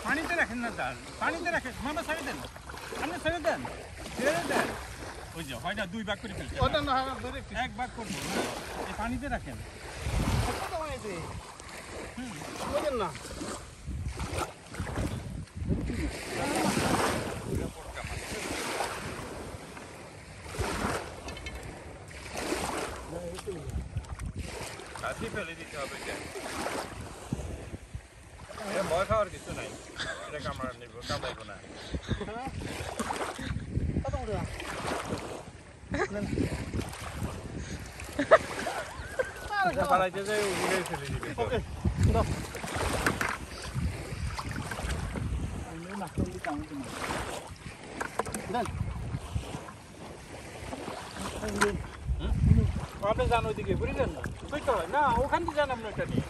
পানিতে রাখেন না তার পানিতে রাখেন মামা ছেড়ে দেন আপনি ছেড়ে দেন ওই যে হয় না দুই ভাগ করে ফেলছে এক ভাগ করবো এই পানিতে রাখেন না কাশি ফেলে দিতে হবে ভয় খাওয়ার কিছু নাই এটা কামড় নিব কামড়াইব না পাড়াইতে যাই উড়ে ফেলে দিবে আপনি যান ওইদিকে বুঝলেন না না ওখান থেকে যান আপনার নিয়ে